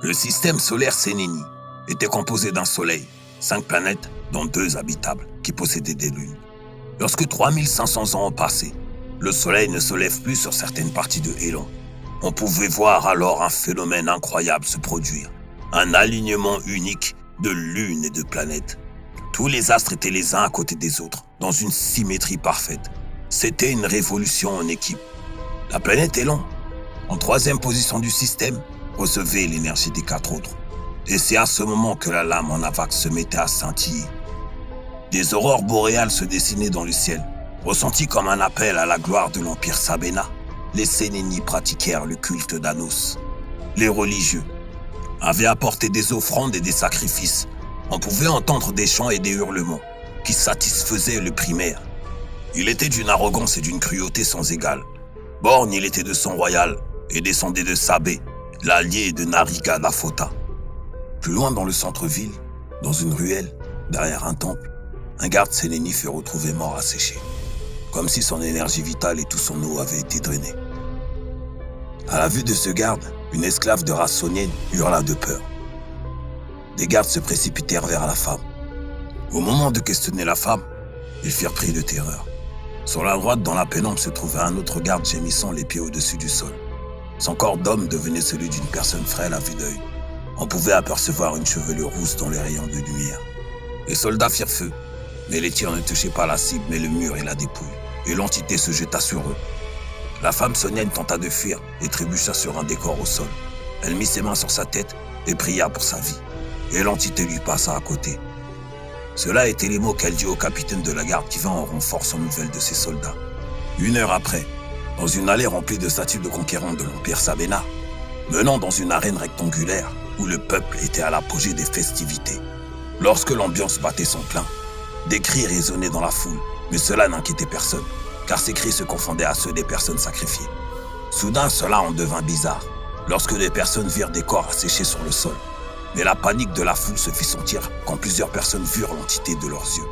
Le système solaire Sénénie était composé d'un soleil, 5 planètes, dont 2 habitables, qui possédaient des lunes. Lorsque 3500 ans ont passé, le soleil ne se lève plus sur certaines parties de Elon. On pouvait voir alors un phénomène incroyable se produire, un alignement unique de lunes et de planètes. Tous les astres étaient les uns à côté des autres, dans une symétrie parfaite. C'était une révolution en équipe. La planète Elon, en 3e position du système, recevait l'énergie des 4 autres. Et c'est à ce moment que la lame en avax se mettait à scintiller. Des aurores boréales se dessinaient dans le ciel. Ressenties comme un appel à la gloire de l'Empire Sabena, les Sénénis pratiquèrent le culte d'Anos. Les religieux avaient apporté des offrandes et des sacrifices. On pouvait entendre des chants et des hurlements qui satisfaisaient le primaire. Il était d'une arrogance et d'une cruauté sans égale. Borgne, il était de sang royal et descendait de Sabé, l'allié de Nariga Dafota. Plus loin dans le centre-ville, dans une ruelle, derrière un temple, un garde Sénéni fut retrouvé mort asséché, comme si son énergie vitale et tout son eau avaient été drainés. À la vue de ce garde, une esclave de race sonienne hurla de peur. Des gardes se précipitèrent vers la femme. Au moment de questionner la femme, ils firent pris de terreur. Sur la droite, dans la pénombre, se trouvait un autre garde gémissant les pieds au-dessus du sol. Son corps d'homme devenait celui d'une personne frêle à vue d'œil. On pouvait apercevoir une chevelure rousse dans les rayons de lumière. Les soldats firent feu, mais les tirs ne touchaient pas la cible, mais le mur et la dépouille, et l'entité se jeta sur eux. La femme sonienne tenta de fuir et trébucha sur un décor au sol. Elle mit ses mains sur sa tête et pria pour sa vie, et l'entité lui passa à côté. Cela étaient les mots qu'elle dit au capitaine de la garde qui vint en renfort sans nouvelles de ses soldats. 1 heure après, dans une allée remplie de statues de conquérants de l'Empire Sabena, menant dans une arène rectangulaire où le peuple était à l'apogée des festivités. Lorsque l'ambiance battait son plein, des cris résonnaient dans la foule, mais cela n'inquiétait personne, car ces cris se confondaient à ceux des personnes sacrifiées. Soudain, cela en devint bizarre, lorsque des personnes virent des corps asséchés sur le sol. Mais la panique de la foule se fit sentir quand plusieurs personnes virent l'entité de leurs yeux.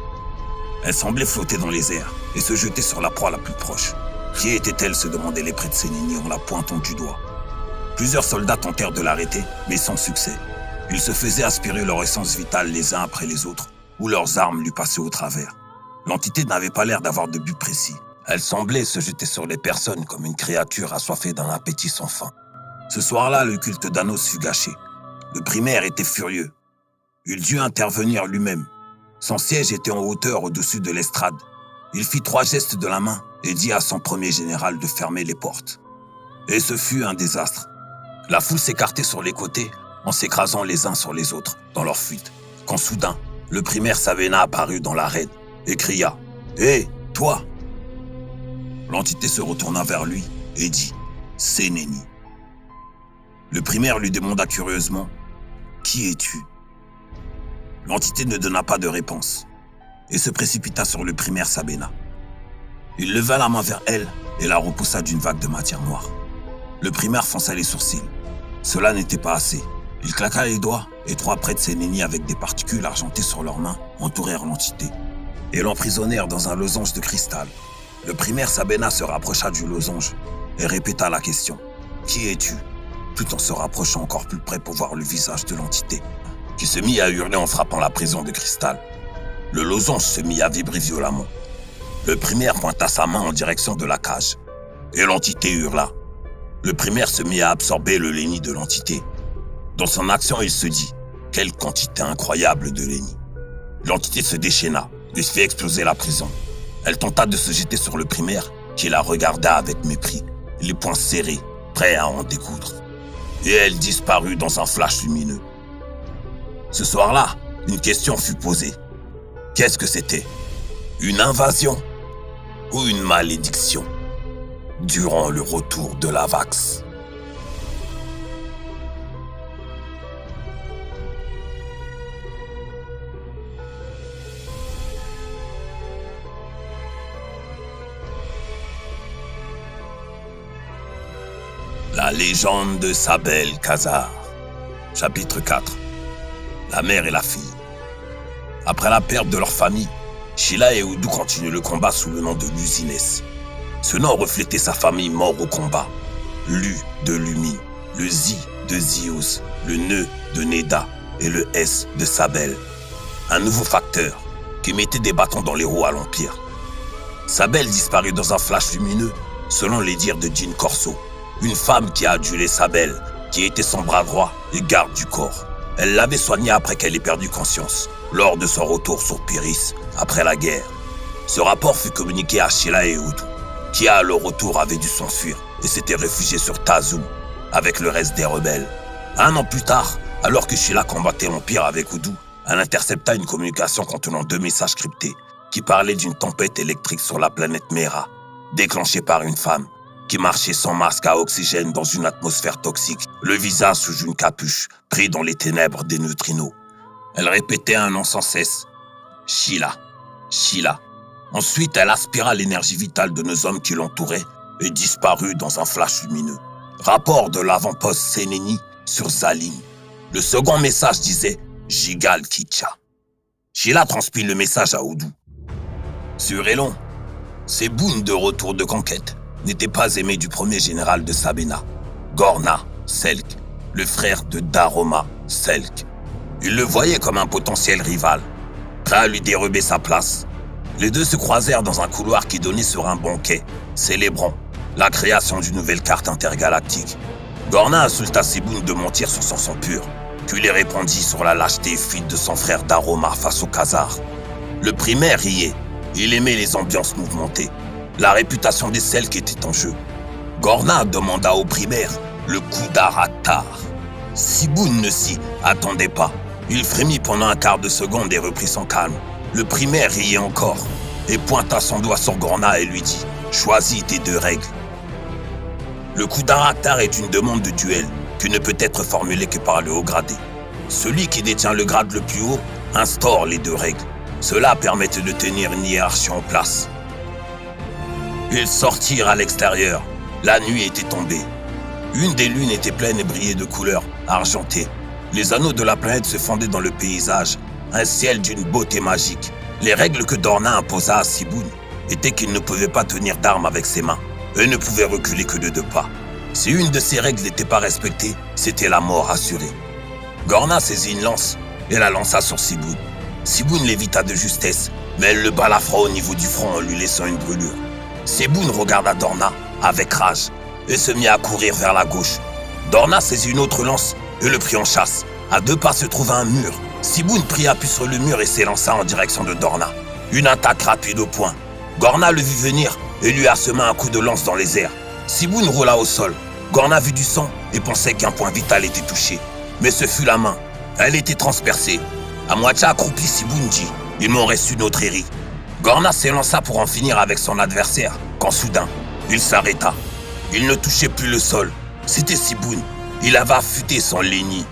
Elle semblait flotter dans les airs et se jeter sur la proie la plus proche. Qui était-elle, se demandaient les prêtres Sénénis en la pointant du doigt. Plusieurs soldats tentèrent de l'arrêter, mais sans succès. Ils se faisaient aspirer leur essence vitale les uns après les autres, ou leurs armes lui passaient au travers. L'entité n'avait pas l'air d'avoir de but précis. Elle semblait se jeter sur les personnes comme une créature assoiffée d'un appétit sans fin. Ce soir-là, le culte d'Anos fut gâché. Le primaire était furieux. Il dut intervenir lui-même. Son siège était en hauteur au-dessus de l'estrade. Il fit 3 gestes de la main et dit à son premier général de fermer les portes. Et ce fut un désastre. La foule s'écartait sur les côtés en s'écrasant les uns sur les autres dans leur fuite. Quand soudain, le primaire Sabena apparut dans l'arène et cria « Hé, toi !» L'entité se retourna vers lui et dit « Sénéni ». Le primaire lui demanda curieusement « Qui es-tu » L'entité ne donna pas de réponse et se précipita sur le primaire Sabena. Il leva la main vers elle et la repoussa d'une vague de matière noire. Le primaire fronça les sourcils. Cela n'était pas assez. Il claqua les doigts et 3 prêtres Sénénis avec des particules argentées sur leurs mains entourèrent l'entité et l'emprisonnèrent dans un losange de cristal. Le primaire Sabena se rapprocha du losange et répéta la question « Qui es-tu » tout en se rapprochant encore plus près pour voir le visage de l'entité, qui se mit à hurler en frappant la prison de cristal. Le losange se mit à vibrer violemment. Le primaire pointa sa main en direction de la cage, et l'entité hurla. Le primaire se mit à absorber le léni de l'entité. Dans son action, il se dit « Quelle quantité incroyable de léni !» L'entité se déchaîna et se fit exploser la prison. Elle tenta de se jeter sur le primaire, qui la regarda avec mépris, les poings serrés, prêt à en découdre. Et elle disparut dans un flash lumineux. Ce soir-là, une question fut posée. Qu'est-ce que c'était? Une invasion ou une malédiction durant le retour de l'Avax? La légende de Sabel Khazar. Chapitre 4. La mère et la fille. Après la perte de leur famille, Sheila et Oudou continuent le combat sous le nom de Luzines. Ce nom reflétait sa famille mort au combat. Lu de Lumine, le Zi de Zeus, le nœud de Neda et le S de Sabel. Un nouveau facteur qui mettait des bâtons dans les roues à l'Empire. Sabel disparut dans un flash lumineux, selon les dires de Jean Corso, une femme qui a adulé Sabel, qui était son bras droit et garde du corps. Elle l'avait soigné après qu'elle ait perdu conscience, lors de son retour sur Pyrrhus, après la guerre. Ce rapport fut communiqué à Sheila et Udu, qui à leur retour avaient dû s'enfuir et s'étaient réfugiés sur Tazou, avec le reste des rebelles. Un an plus tard, alors que Sheila combattait l'Empire avec Udu, elle intercepta une communication contenant 2 messages cryptés qui parlaient d'une tempête électrique sur la planète Mera, déclenchée par une femme qui marchait sans masque à oxygène dans une atmosphère toxique, le visage sous une capuche, pris dans les ténèbres des neutrinos. Elle répétait un nom sans cesse. Sheila, Sheila. Ensuite, elle aspira l'énergie vitale de nos hommes qui l'entouraient et disparut dans un flash lumineux. Rapport de l'avant-poste Sénéni sur Zalim. Le second message disait Gigal Kitcha. Sheila transmit le message à Udu. Sur Elon, Sebun de retour de conquête n'était pas aimé du premier général de Sabena, Gorna Selk, le frère de Daroma Selk. Il le voyait comme un potentiel rival, prêt à lui dérober sa place. Les deux se croisèrent dans un couloir qui donnait sur un banquet, célébrant la création d'une nouvelle carte intergalactique. Gorna insulta Sebun de mentir sur son sang pur, puis lui répondit sur la lâcheté et fuite de son frère Daroma face au Khazar. Le primaire riait, il aimait les ambiances mouvementées. La réputation des Selk était en jeu. Gorna demanda au primaire le coup d'Aratar. Sebun ne s'y attendait pas. Il frémit pendant un quart de seconde et reprit son calme. Le primaire riait encore et pointa son doigt sur Gorna et lui dit « Choisis tes 2 règles ». Le coup d'Aratar est une demande de duel qui ne peut être formulée que par le haut gradé. Celui qui détient le grade le plus haut instaure les 2 règles. Cela permettait de tenir une hiérarchie en place. Ils sortirent à l'extérieur. La nuit était tombée. Une des lunes était pleine et brillait de couleurs argentées. Les anneaux de la planète se fondaient dans le paysage, un ciel d'une beauté magique. Les règles que Dorna imposa à Sebun étaient qu'il ne pouvait pas tenir d'armes avec ses mains et ne pouvait reculer que de 2 pas. Si une de ces règles n'était pas respectée, c'était la mort assurée. Gorna saisit une lance et la lança sur Sebun. Sebun l'évita de justesse, mais elle le balafra au niveau du front en lui laissant une brûlure. Sebun regarda Dorna avec rage et se mit à courir vers la gauche. Dorna saisit une autre lance et le prit en chasse. À 2 pas se trouva un mur. Sebun prit appui sur le mur et s'élança en direction de Dorna. Une attaque rapide au poing. Gorna le vit venir et lui assema un coup de lance dans les airs. Sebun roula au sol. Gorna vit du sang et pensait qu'un point vital était touché. Mais ce fut la main. Elle était transpercée. À moitié accroupi, Sebun dit « Il m'en reste une autre Eri ». Gorna s'élança pour en finir avec son adversaire, quand soudain, il s'arrêta. Il ne touchait plus le sol. C'était Sebun. Il avait affûté son léni.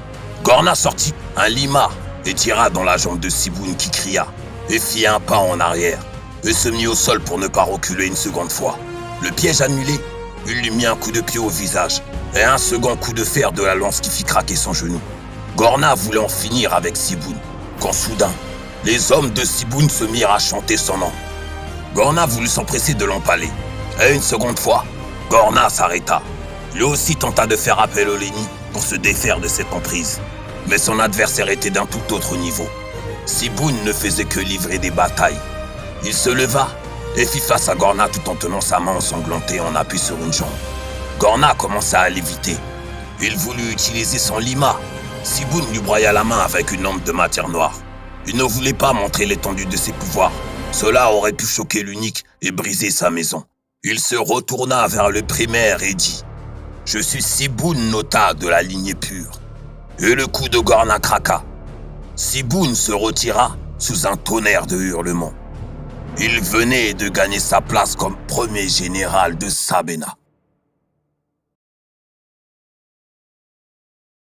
Gorna sortit un lima et tira dans la jambe de Sebun qui cria et fit un pas en arrière et se mit au sol pour ne pas reculer une seconde fois. Le piège annulé, il lui mit un coup de pied au visage et un second coup de fer de la lance qui fit craquer son genou. Gorna voulait en finir avec Sebun, quand soudain, les hommes de Sebun se mirent à chanter son nom. Gorna voulut s'empresser de l'empaler. Et une seconde fois, Gorna s'arrêta. Lui aussi tenta de faire appel au Léni pour se défaire de cette emprise. Mais son adversaire était d'un tout autre niveau. Sebun ne faisait que livrer des batailles. Il se leva et fit face à Gorna tout en tenant sa main ensanglantée en appui sur une jambe. Gorna commença à léviter. Il voulut utiliser son lima. Sebun lui broya la main avec une lampe de matière noire. Il ne voulait pas montrer l'étendue de ses pouvoirs. Cela aurait pu choquer l'unique et briser sa maison. Il se retourna vers le primaire et dit « Je suis Sebun Nota de la lignée pure. » Et le coup de Gorna craqua. Sebun se retira sous un tonnerre de hurlements. Il venait de gagner sa place comme premier général de Sabena.